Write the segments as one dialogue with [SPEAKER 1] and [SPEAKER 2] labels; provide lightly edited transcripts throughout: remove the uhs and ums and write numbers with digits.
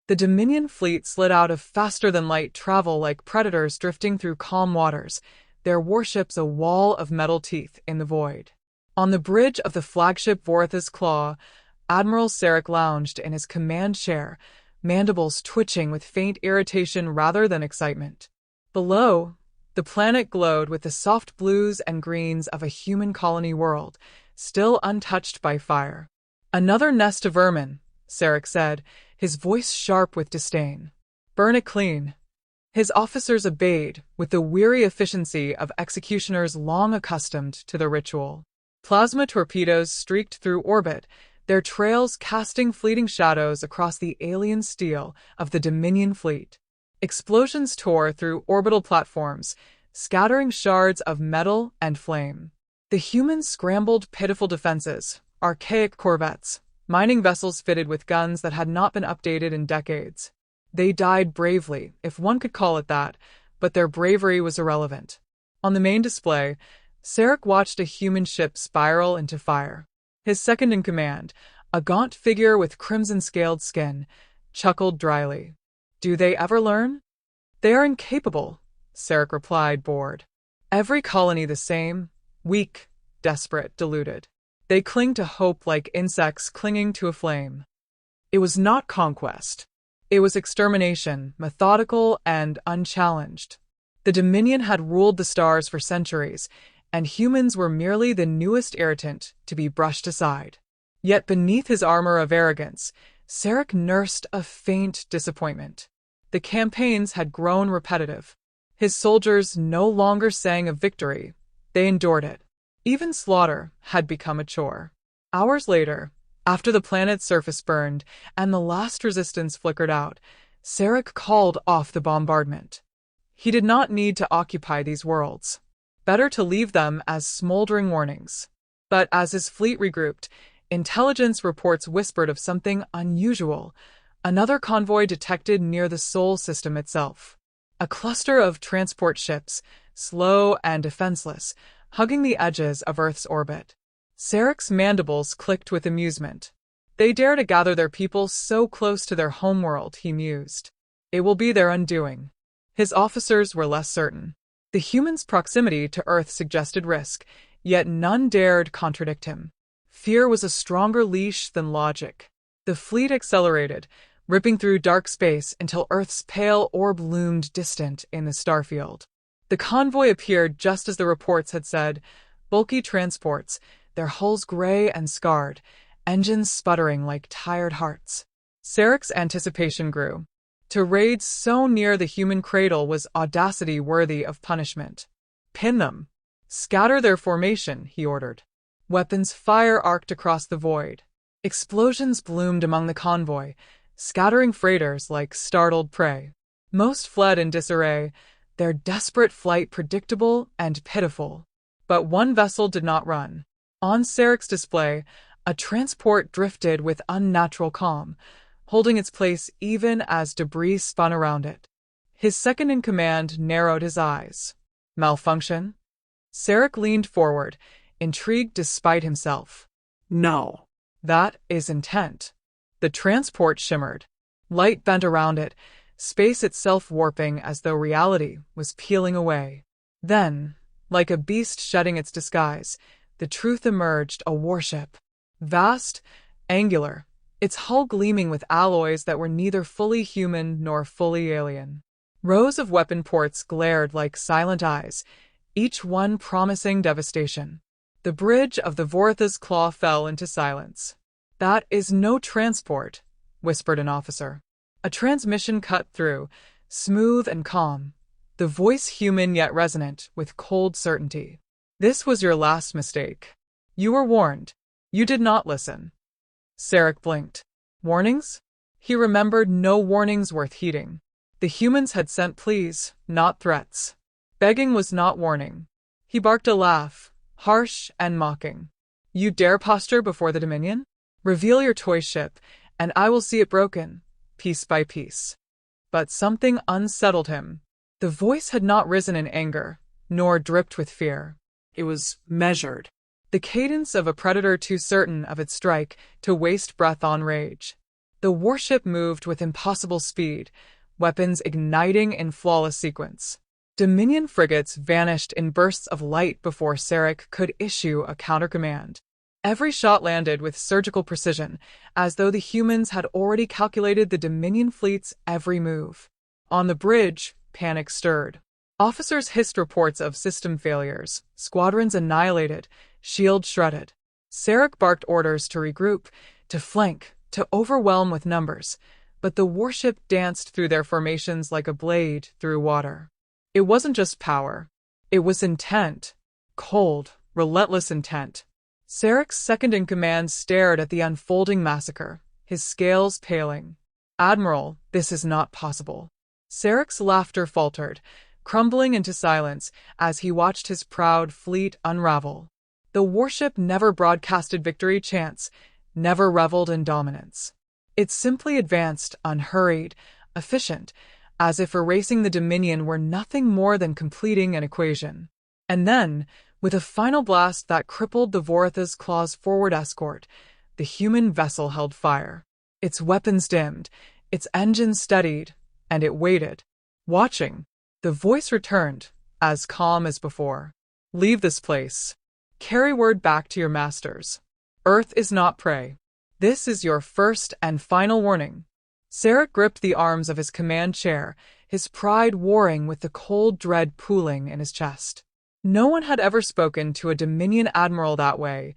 [SPEAKER 1] The Dominion fleet slid out of faster-than-light travel like predators drifting through calm waters, their warships a wall of metal teeth in the void. On the bridge of the flagship Vorth's Claw, Admiral Sarek lounged in his command chair, mandibles twitching with faint irritation rather than excitement. Below, the planet glowed with the soft blues and greens of a human colony world, still untouched by fire. "Another nest of vermin," Sarek said, his voice sharp with disdain. "Burn it clean." His officers obeyed, with the weary efficiency of executioners long accustomed to the ritual. Plasma torpedoes streaked through orbit, their trails casting fleeting shadows across the alien steel of the Dominion fleet. Explosions tore through orbital platforms, scattering shards of metal and flame. The humans scrambled pitiful defenses, archaic corvettes, mining vessels fitted with guns that had not been updated in decades. They died bravely, if one could call it that, but their bravery was irrelevant. On the main display, Sarek watched a human ship spiral into fire. His second-in-command, a gaunt figure with crimson-scaled skin, chuckled dryly. "Do they ever learn?" "They are incapable," Sarek replied, bored. "Every colony the same, weak, desperate, deluded. They cling to hope like insects clinging to a flame." It was not conquest. It was extermination, methodical and unchallenged. The Dominion had ruled the stars for centuries, and humans were merely the newest irritant to be brushed aside. Yet beneath his armor of arrogance, Sarek nursed a faint disappointment. The campaigns had grown repetitive. His soldiers no longer sang of victory, they endured it. Even slaughter had become a chore. Hours later, after the planet's surface burned and the last resistance flickered out, Sarek called off the bombardment. He did not need to occupy these worlds. Better to leave them as smoldering warnings. But as his fleet regrouped, intelligence reports whispered of something unusual, another convoy detected near the Sol system itself. A cluster of transport ships, slow and defenseless, hugging the edges of Earth's orbit. Sarek's mandibles clicked with amusement. They dare to gather their people so close to their homeworld, he mused. It will be their undoing. His officers were less certain. The humans' proximity to Earth suggested risk, yet none dared contradict him. Fear was a stronger leash than logic. The fleet accelerated, ripping through dark space until Earth's pale orb loomed distant in the starfield. The convoy appeared just as the reports had said, bulky transports, their hulls gray and scarred, engines sputtering like tired hearts. Sarek's anticipation grew. To raid so near the human cradle was audacity worthy of punishment. "Pin them. Scatter their formation," he ordered. Weapons fire arced across the void. Explosions bloomed among the convoy, scattering freighters like startled prey. Most fled in disarray, their desperate flight predictable and pitiful. But one vessel did not run. On Sarek's display, a transport drifted with unnatural calm, holding its place even as debris spun around it. His second-in-command narrowed his eyes. "Malfunction?" Sarek leaned forward, intrigued despite himself.
[SPEAKER 2] "No."
[SPEAKER 1] "That is intent." The transport shimmered. Light bent around it, space itself warping as though reality was peeling away. Then, like a beast shedding its disguise, the truth emerged, a warship. Vast, angular, its hull gleaming with alloys that were neither fully human nor fully alien. Rows of weapon ports glared like silent eyes, each one promising devastation. The bridge of the Vorth's Claw fell into silence. "That is no transport," whispered an officer. A transmission cut through, smooth and calm, the voice human yet resonant with cold certainty. "This was your last mistake. You were warned. You did not listen." Sarek blinked. Warnings? He remembered no warnings worth heeding. The humans had sent pleas, not threats. Begging was not warning. He barked a laugh, harsh and mocking. "You dare posture before the Dominion? Reveal your toy ship, and I will see it broken, piece by piece." But something unsettled him. The voice had not risen in anger, nor dripped with fear.
[SPEAKER 2] It was measured.
[SPEAKER 1] The cadence of a predator too certain of its strike to waste breath on rage. The warship moved with impossible speed, weapons igniting in flawless sequence. Dominion frigates vanished in bursts of light before Sarek could issue a counter-command. Every shot landed with surgical precision, as though the humans had already calculated the Dominion fleet's every move. On the bridge, panic stirred. Officers hissed reports of system failures, squadrons annihilated, shields shredded. Sarek barked orders to regroup, to flank, to overwhelm with numbers, but the warship danced through their formations like a blade through water. It wasn't just power. It was intent. Cold, relentless intent. Sarek's second-in-command stared at the unfolding massacre, his scales paling. "Admiral, this is not possible." Sarek's laughter faltered, crumbling into silence as he watched his proud fleet unravel. The warship never broadcasted victory chants, never reveled in dominance. It simply advanced, unhurried, efficient, as if erasing the Dominion were nothing more than completing an equation. And then, with a final blast that crippled the Voritha's claw's forward escort, the human vessel held fire. Its weapons dimmed, its engines steadied, and it waited. Watching, the voice returned, as calm as before. "Leave this place. Carry word back to your masters. Earth is not prey. This is your first and final warning." Sarek gripped the arms of his command chair, his pride warring with the cold dread pooling in his chest. No one had ever spoken to a Dominion admiral that way,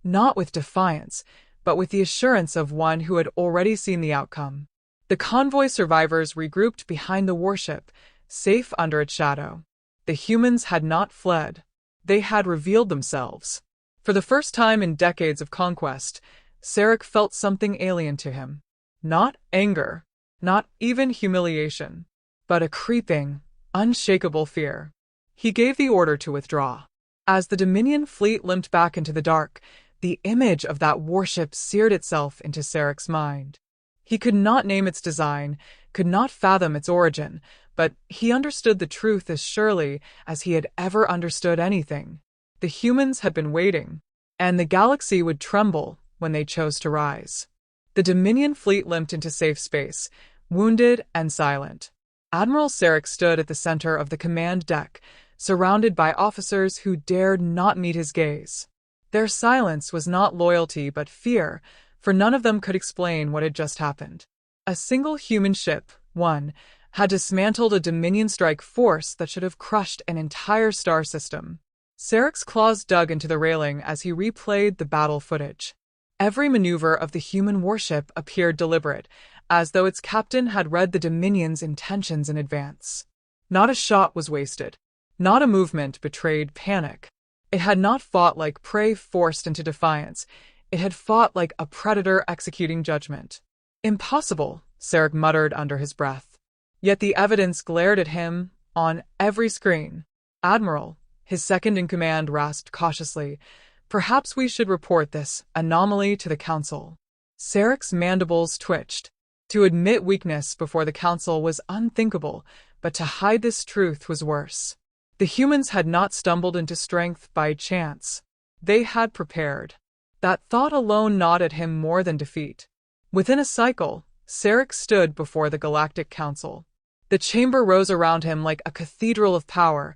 [SPEAKER 1] not with defiance, but with the assurance of one who had already seen the outcome. The convoy survivors regrouped behind the warship, safe under its shadow. The humans had not fled. They had revealed themselves. For the first time in decades of conquest, Sarek felt something alien to him. Not anger, not even humiliation, but a creeping, unshakable fear. He gave the order to withdraw. As the Dominion fleet limped back into the dark, the image of that warship seared itself into Sarek's mind. He could not name its design, could not fathom its origin, but he understood the truth as surely as he had ever understood anything. The humans had been waiting, and the galaxy would tremble when they chose to rise. The Dominion fleet limped into safe space, wounded and silent. Admiral Sarek stood at the center of the command deck, surrounded by officers who dared not meet his gaze. Their silence was not loyalty but fear, for none of them could explain what had just happened. A single human ship, one, had dismantled a Dominion strike force that should have crushed an entire star system. Sarek's claws dug into the railing as he replayed the battle footage. Every maneuver of the human warship appeared deliberate, as though its captain had read the Dominion's intentions in advance. Not a shot was wasted. Not a movement betrayed panic. It had not fought like prey forced into defiance. It had fought like a predator executing judgment. "Impossible," Sarek muttered under his breath. Yet the evidence glared at him on every screen. "Admiral," his second-in-command rasped cautiously, "perhaps we should report this anomaly to the Council." Sarek's mandibles twitched. To admit weakness before the Council was unthinkable, but to hide this truth was worse. The humans had not stumbled into strength by chance. They had prepared. That thought alone gnawed at him more than defeat. Within a cycle, Sarek stood before the Galactic Council. The chamber rose around him like a cathedral of power,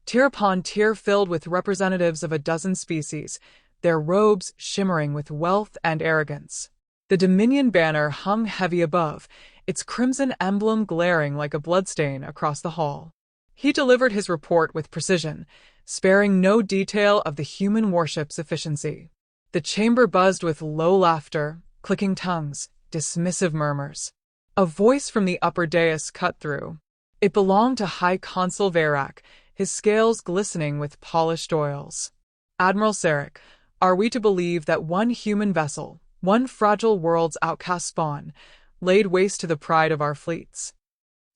[SPEAKER 1] tier upon tier filled with representatives of a dozen species, their robes shimmering with wealth and arrogance. The Dominion banner hung heavy above, its crimson emblem glaring like a bloodstain across the hall. He delivered his report with precision, sparing no detail of the human warship's efficiency. The chamber buzzed with low laughter, clicking tongues, dismissive murmurs. A voice from the upper dais cut through. It belonged to High Consul Veyrak, his scales glistening with polished oils. "Admiral Sarek, are we to believe that one human vessel, one fragile world's outcast spawn, laid waste to the pride of our fleets?"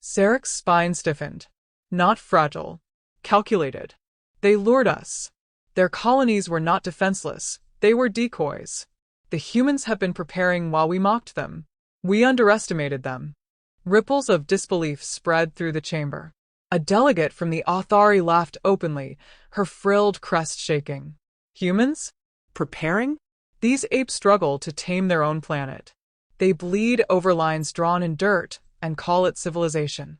[SPEAKER 1] Sarek's spine stiffened. "Not fragile. Calculated. They lured us. Their colonies were not defenseless. They were decoys. The humans have been preparing while we mocked them. We underestimated them." Ripples of disbelief spread through the chamber. A delegate from the Authari laughed openly, her frilled crest shaking. "Humans?
[SPEAKER 2] Preparing?
[SPEAKER 1] These apes struggle to tame their own planet. They bleed over lines drawn in dirt and call it civilization.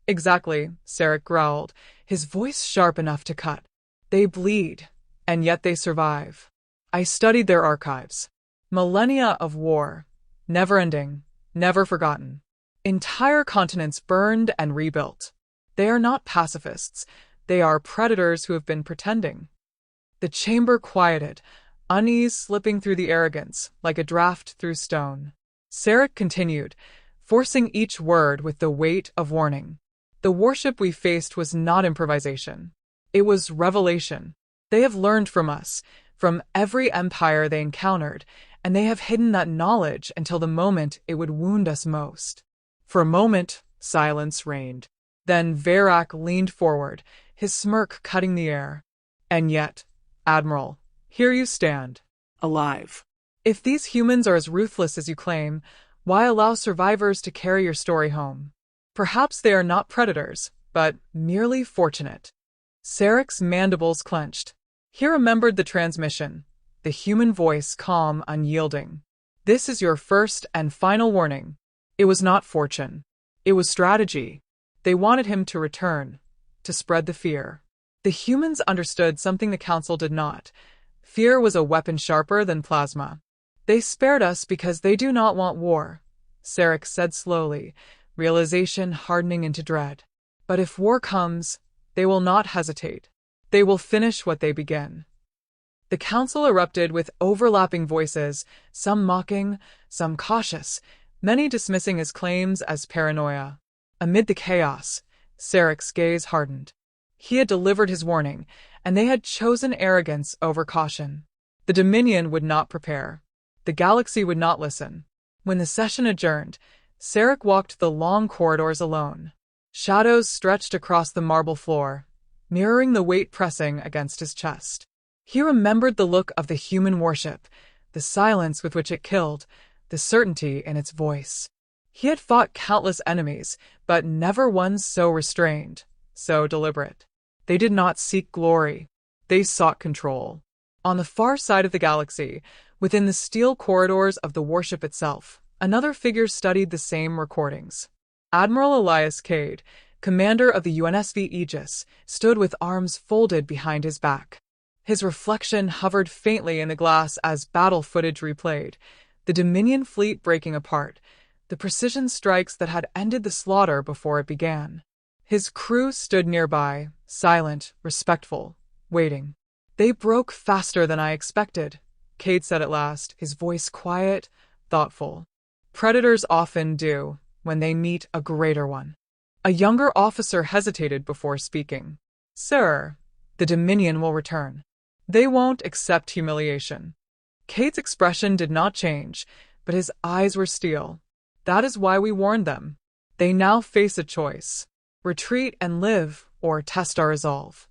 [SPEAKER 1] Exactly, Sarek growled, his voice sharp enough to cut. They bleed, and yet they survive. I studied their archives. Millennia of war, never-ending, never forgotten. Entire continents burned and rebuilt. They are not pacifists. They are predators who have been pretending. The chamber quieted, unease slipping through the arrogance, like a draft through stone. Sarek continued, forcing each word with the weight of warning. The warship we faced was not improvisation. It was revelation. They have learned from us, from every empire they encountered, and they have hidden that knowledge until the moment it would wound us most. For a moment, silence reigned. Then Verac leaned forward, his smirk cutting the air. And yet, Admiral, here you stand.
[SPEAKER 2] Alive.
[SPEAKER 1] If these humans are as ruthless as you claim, why allow survivors to carry your story home? Perhaps they are not predators, but merely fortunate. Sarek's mandibles clenched. He remembered the transmission, the human voice calm, unyielding. This is your first and final warning. It was not fortune. It was strategy. They wanted him to return, to spread the fear. The humans understood something the Council did not. Fear was a weapon sharper than plasma. They spared us because they do not want war, Sarek said slowly, realization hardening into dread. But if war comes, they will not hesitate. They will finish what they begin. The Council erupted with overlapping voices, some mocking, some cautious, many dismissing his claims as paranoia. Amid the chaos, Sarek's gaze hardened. He had delivered his warning, and they had chosen arrogance over caution. The Dominion would not prepare. The galaxy would not listen. When the session adjourned, Sarek walked the long corridors alone. Shadows stretched across the marble floor, mirroring the weight pressing against his chest. He remembered the look of the human warship, the silence with which it killed, the certainty in its voice. He had fought countless enemies, but never one so restrained, so deliberate. They did not seek glory. They sought control. On the far side of the galaxy, within the steel corridors of the warship itself, another figure studied the same recordings. Admiral Elias Cade, commander of the UNSV Aegis, stood with arms folded behind his back. His reflection hovered faintly in the glass as battle footage replayed, the Dominion fleet breaking apart, the precision strikes that had ended the slaughter before it began. His crew stood nearby, silent, respectful, waiting. They broke faster than I expected, Cade said at last, his voice quiet, thoughtful. Predators often do, when they meet a greater one. A younger officer hesitated before speaking. Sir, the Dominion will return. They won't accept humiliation. Cade's expression did not change, but his eyes were steel. That is why we warned them. They now face a choice. Retreat and live, or test our resolve.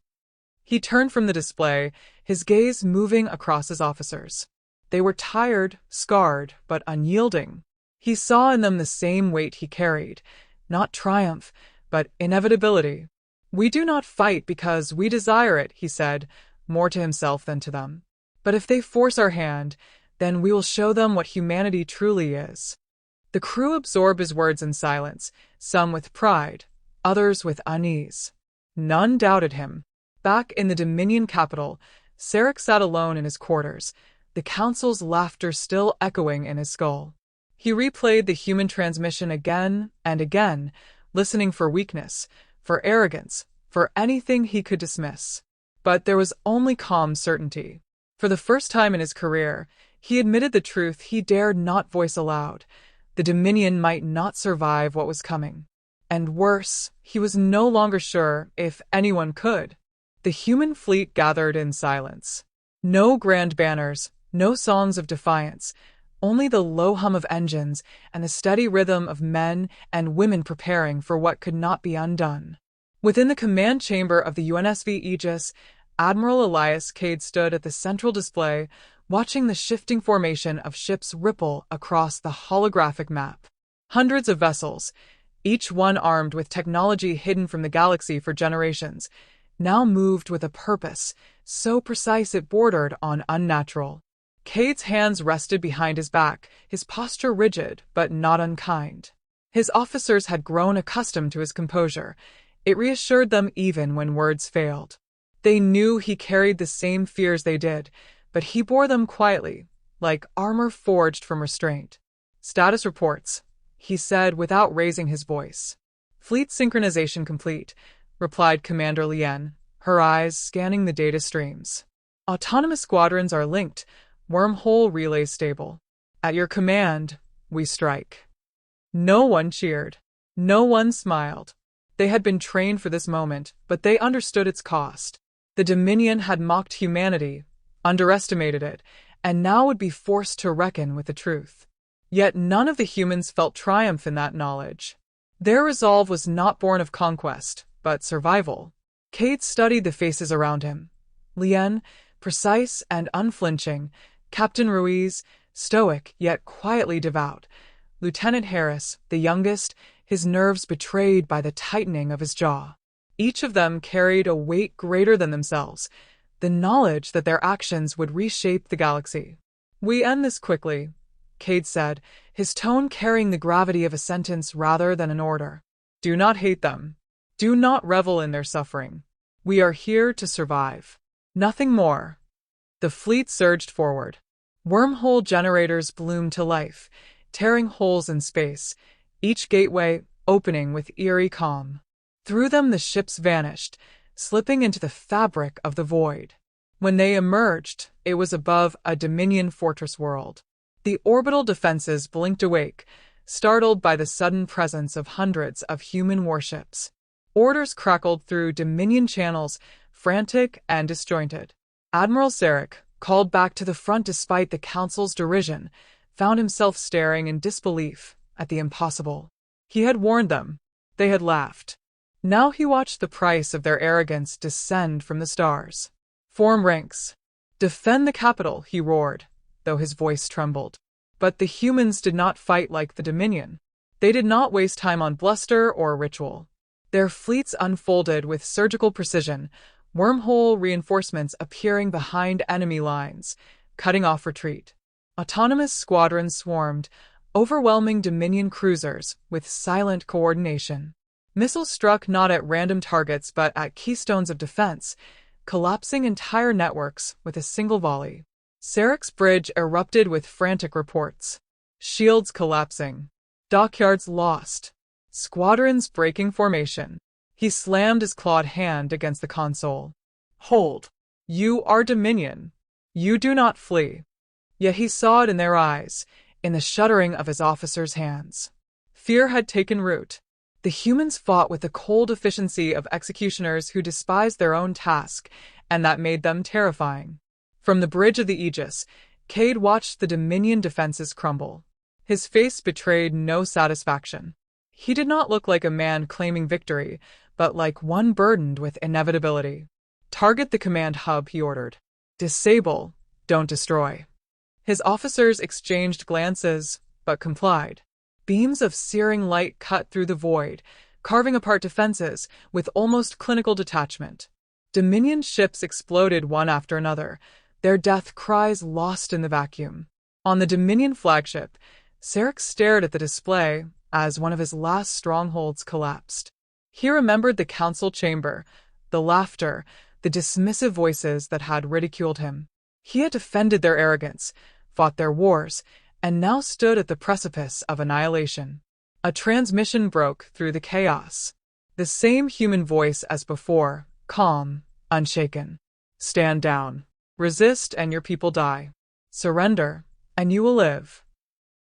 [SPEAKER 1] He turned from the display, his gaze moving across his officers. They were tired, scarred, but unyielding. He saw in them the same weight he carried, not triumph, but inevitability. We do not fight because we desire it, he said, more to himself than to them. But if they force our hand, then we will show them what humanity truly is. The crew absorbed his words in silence, some with pride, others with unease. None doubted him. Back in the Dominion capital, Sarek sat alone in his quarters, the Council's laughter still echoing in his skull. He replayed the human transmission again and again, listening for weakness, for arrogance, for anything he could dismiss. But there was only calm certainty. For the first time in his career, he admitted the truth he dared not voice aloud. The Dominion might not survive what was coming. And worse, he was no longer sure if anyone could. The human fleet gathered in silence. No grand banners, no songs of defiance, only the low hum of engines and the steady rhythm of men and women preparing for what could not be undone. Within the command chamber of the UNSV Aegis, Admiral Elias Cade stood at the central display, watching the shifting formation of ships ripple across the holographic map. Hundreds of vessels, each one armed with technology hidden from the galaxy for generations, now moved with a purpose, so precise it bordered on unnatural. Cade's hands rested behind his back, his posture rigid but not unkind. His officers had grown accustomed to his composure. It reassured them even when words failed. They knew he carried the same fears they did, but he bore them quietly, like armor forged from restraint. "Status reports," he said without raising his voice. "Fleet synchronization complete," replied Commander Lien, her eyes scanning the data streams. "Autonomous squadrons are linked, wormhole relays stable. At your command, we strike." No one cheered. No one smiled. They had been trained for this moment, but they understood its cost. The Dominion had mocked humanity, underestimated it, and now would be forced to reckon with the truth. Yet none of the humans felt triumph in that knowledge. Their resolve was not born of conquest, but survival. Cade studied the faces around him. Lien, precise and unflinching. Captain Ruiz, stoic yet quietly devout. Lieutenant Harris, the youngest, his nerves betrayed by the tightening of his jaw. Each of them carried a weight greater than themselves, the knowledge that their actions would reshape the galaxy. "We end this quickly," Cade said, his tone carrying the gravity of a sentence rather than an order. "Do not hate them. Do not revel in their suffering. We are here to survive. Nothing more." The fleet surged forward. Wormhole generators bloomed to life, tearing holes in space, each gateway opening with eerie calm. Through them the ships vanished, slipping into the fabric of the void. When they emerged, it was above a Dominion fortress world. The orbital defenses blinked awake, startled by the sudden presence of hundreds of human warships. Orders crackled through Dominion channels, frantic and disjointed. Admiral Sarek, called back to the front despite the Council's derision, found himself staring in disbelief at the impossible. He had warned them. They had laughed. Now he watched the price of their arrogance descend from the stars. "Form ranks. Defend the capital," he roared, though his voice trembled. But the humans did not fight like the Dominion. They did not waste time on bluster or ritual. Their fleets unfolded with surgical precision, wormhole reinforcements appearing behind enemy lines, cutting off retreat. Autonomous squadrons swarmed, overwhelming Dominion cruisers with silent coordination. Missiles struck not at random targets but at keystones of defense, collapsing entire networks with a single volley. Sarek's bridge erupted with frantic reports. Shields collapsing. Dockyards lost. Squadrons breaking formation. He slammed his clawed hand against the console. "Hold. You are Dominion. You do not flee." Yet he saw it in their eyes, in the shuddering of his officers' hands. Fear had taken root. The humans fought with the cold efficiency of executioners who despised their own task, and that made them terrifying. From the bridge of the Aegis, Cade watched the Dominion defenses crumble. His face betrayed no satisfaction. He did not look like a man claiming victory, but like one burdened with inevitability. "Target the command hub," he ordered. "Disable, don't destroy." His officers exchanged glances, but complied. Beams of searing light cut through the void, carving apart defenses with almost clinical detachment. Dominion ships exploded one after another, their death cries lost in the vacuum. On the Dominion flagship, Sarek stared at the display as one of his last strongholds collapsed. He remembered the council chamber, the laughter, the dismissive voices that had ridiculed him. He had defended their arrogance, fought their wars, and now stood at the precipice of annihilation. A transmission broke through the chaos. The same human voice as before, calm, unshaken. "Stand down. Resist and your people die. Surrender, and you will live."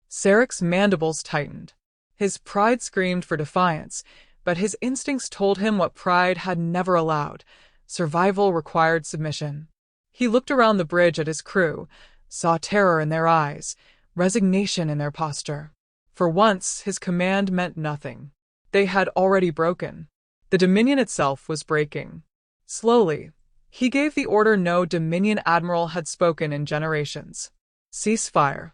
[SPEAKER 1] Sarek's mandibles tightened. His pride screamed for defiance, but his instincts told him what pride had never allowed. Survival required submission. He looked around the bridge at his crew, saw terror in their eyes, resignation in their posture. For once, his command meant nothing. They had already broken. The Dominion itself was breaking. Slowly, he gave the order no Dominion admiral had spoken in generations. "Ceasefire."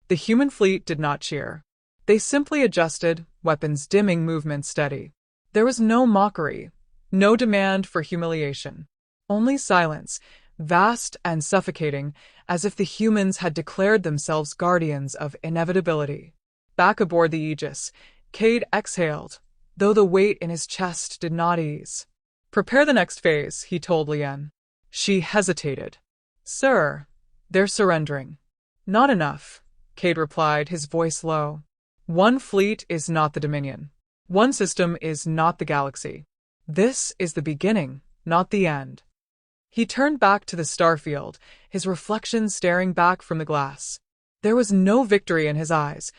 [SPEAKER 1] The human fleet did not cheer. They simply adjusted, weapons dimming, movement steady. There was no mockery, no demand for humiliation. Only silence, vast and suffocating, as if the humans had declared themselves guardians of inevitability. Back aboard the Aegis, Cade exhaled, though the weight in his chest did not ease. "Prepare the next phase," he told Lien. She hesitated. "Sir, they're surrendering." "Not enough," Cade replied, his voice low. "One fleet is not the Dominion. One system is not the galaxy. This is the beginning, not the end." He turned back to the starfield, his reflection staring back from the glass. There was no victory in his eyes,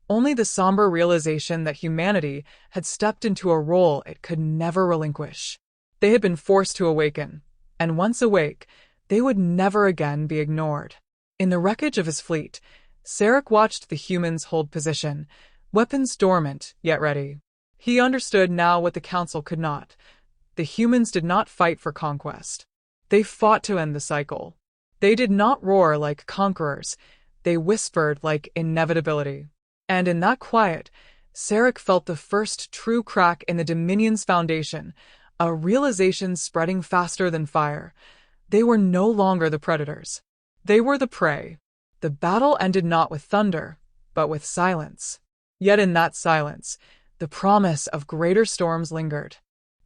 [SPEAKER 1] only the somber realization that humanity had stepped into a role it could never relinquish. They had been forced to awaken, and once awake, they would never again be ignored. In the wreckage of his fleet, Sarek watched the humans hold position, weapons dormant yet ready. He understood now what the Council could not. The humans did not fight for conquest. They fought to end the cycle. They did not roar like conquerors. They whispered like inevitability. And in that quiet, Sarek felt the first true crack in the Dominion's foundation, a realization spreading faster than fire. They were no longer the predators. They were the prey. The battle ended not with thunder, but with silence. Yet in that silence, the promise of greater storms lingered.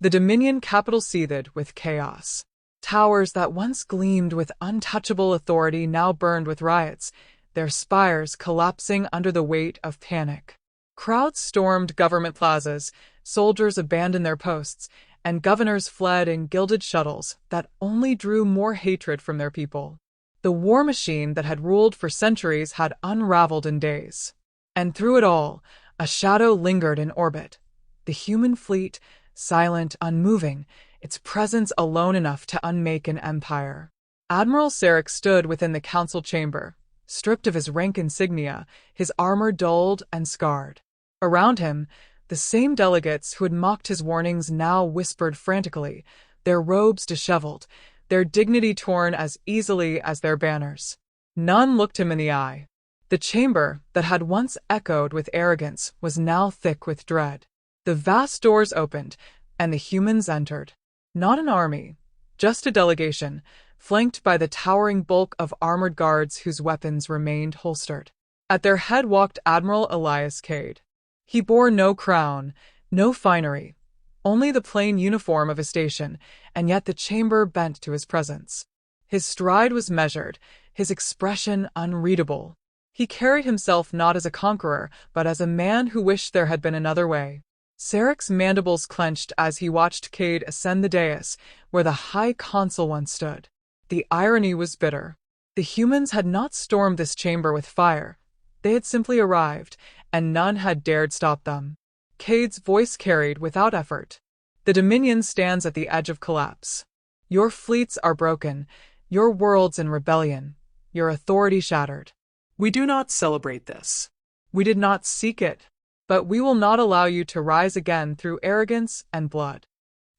[SPEAKER 1] The Dominion capital seethed with chaos. Towers that once gleamed with untouchable authority now burned with riots, their spires collapsing under the weight of panic. Crowds stormed government plazas, soldiers abandoned their posts, and governors fled in gilded shuttles that only drew more hatred from their people. The war machine that had ruled for centuries had unraveled in days. And through it all, a shadow lingered in orbit. The human fleet, silent, unmoving, its presence alone enough to unmake an empire. Admiral Sarek stood within the council chamber, stripped of his rank insignia, his armor dulled and scarred. Around him, the same delegates who had mocked his warnings now whispered frantically, their robes disheveled, their dignity torn as easily as their banners. None looked him in the eye. The chamber that had once echoed with arrogance was now thick with dread. The vast doors opened, and the humans entered. Not an army, just a delegation, flanked by the towering bulk of armored guards whose weapons remained holstered. At their head walked Admiral Elias Cade. He bore no crown, no finery, only the plain uniform of his station, and yet the chamber bent to his presence. His stride was measured, his expression unreadable. He carried himself not as a conqueror, but as a man who wished there had been another way. Sarek's mandibles clenched as he watched Cade ascend the dais, where the High Consul once stood. The irony was bitter. The humans had not stormed this chamber with fire. They had simply arrived, and none had dared stop them. Cade's voice carried without effort. "The Dominion stands at the edge of collapse. Your fleets are broken, your worlds in rebellion, your authority shattered.
[SPEAKER 2] We do not celebrate this.
[SPEAKER 1] We did not seek it, but we will not allow you to rise again through arrogance and blood."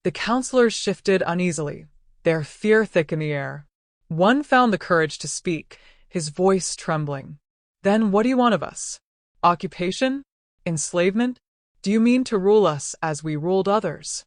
[SPEAKER 1] The counselors shifted uneasily, their fear thick in the air. One found the courage to speak, his voice trembling. "Then what do you want of us? Occupation? Enslavement? Do you mean to rule us as we ruled others?"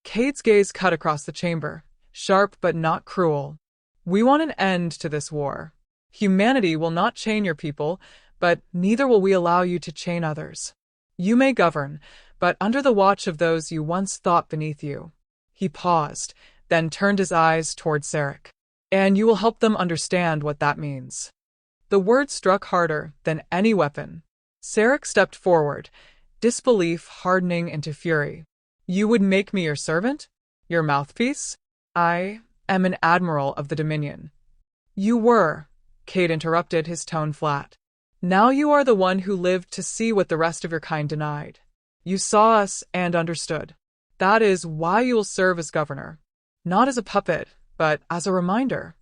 [SPEAKER 1] Cade's gaze cut across the chamber, sharp but not cruel. "We want an end to this war. Humanity will not chain your people, but neither will we allow you to chain others. You may govern, but under the watch of those you once thought beneath you." He paused, then turned his eyes toward Sarek. "And you will help them understand what that means." The word struck harder than any weapon. Sarek stepped forward, disbelief hardening into fury. "You would make me your servant? Your mouthpiece? I am an admiral of the Dominion." "You were," Cade interrupted, his tone flat. "Now you are the one who lived to see what the rest of your kind denied. You saw us and understood. That is why you will serve as governor. Not as a puppet, but as a reminder."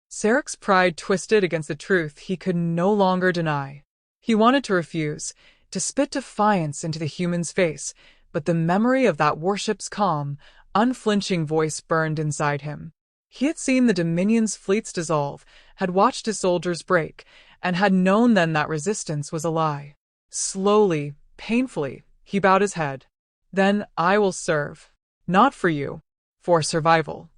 [SPEAKER 1] Sarek's pride twisted against the truth he could no longer deny. He wanted to refuse, to spit defiance into the human's face, but the memory of that warship's calm, unflinching voice burned inside him. He had seen the Dominion's fleets dissolve, had watched his soldiers break, and had known then that resistance was a lie. Slowly, painfully, he bowed his head. "Then I will serve. Not for you, for survival."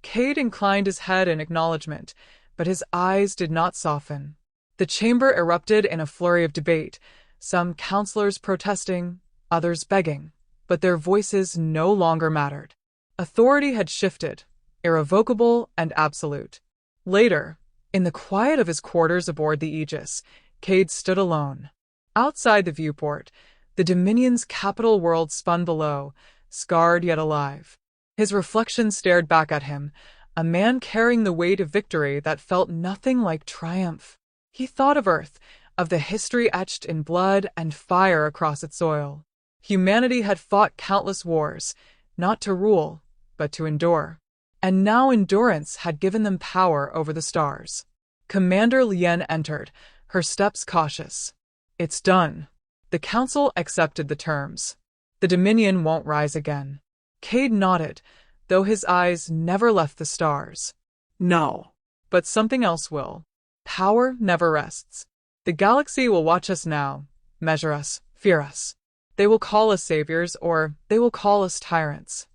[SPEAKER 1] Cade inclined his head in acknowledgement, but his eyes did not soften. The chamber erupted in a flurry of debate, some counselors protesting, others begging, but their voices no longer mattered. Authority had shifted, irrevocable and absolute. Later, in the quiet of his quarters aboard the Aegis, Cade stood alone. Outside the viewport, the Dominion's capital world spun below, scarred yet alive. His reflection stared back at him, a man carrying the weight of victory that felt nothing like triumph. He thought of Earth, of the history etched in blood and fire across its soil. Humanity had fought countless wars, not to rule, but to endure. And now endurance had given them power over the stars. Commander Lien entered, her steps cautious. "It's done." The council accepted the terms. "The Dominion won't rise again." Cade nodded, though his eyes never left the stars.
[SPEAKER 2] No.
[SPEAKER 1] But something else will. Power never rests. The galaxy will watch us now, measure us, fear us. They will call us saviors, or they will call us tyrants.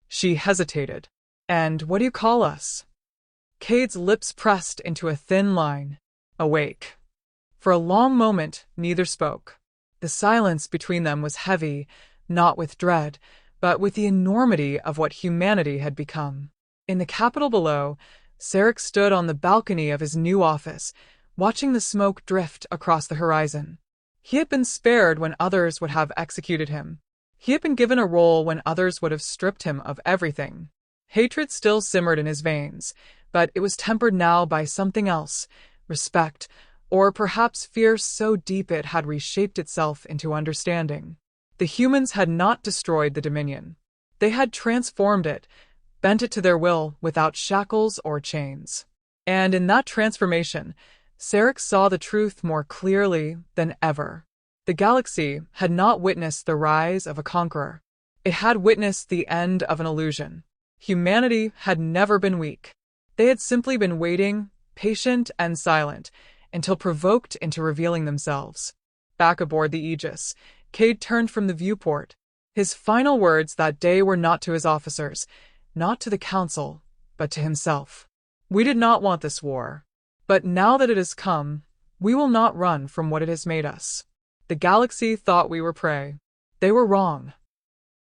[SPEAKER 1] She hesitated. "And what do you call us?" Cade's lips pressed into a thin line. "Awake." For a long moment, neither spoke. The silence between them was heavy, not with dread, but with the enormity of what humanity had become. In the capital below, Sarek stood on the balcony of his new office, watching the smoke drift across the horizon. He had been spared when others would have executed him. He had been given a role when others would have stripped him of everything. Hatred still simmered in his veins, but it was tempered now by something else, respect, or perhaps fear so deep it had reshaped itself into understanding. The humans had not destroyed the Dominion. They had transformed it, bent it to their will without shackles or chains. And in that transformation, Sarek saw the truth more clearly than ever. The galaxy had not witnessed the rise of a conqueror. It had witnessed the end of an illusion. Humanity had never been weak. They had simply been waiting, patient and silent, until provoked into revealing themselves. Back aboard the Aegis, Cade turned from the viewport. His final words that day were not to his officers, not to the council, but to himself. "We did not want this war. But now that it has come, we will not run from what it has made us. The galaxy thought we were prey. They were wrong."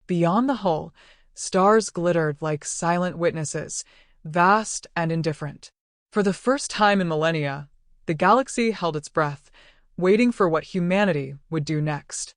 [SPEAKER 1] Beyond the hull, stars glittered like silent witnesses, vast and indifferent. For the first time in millennia, the galaxy held its breath, waiting for what humanity would do next.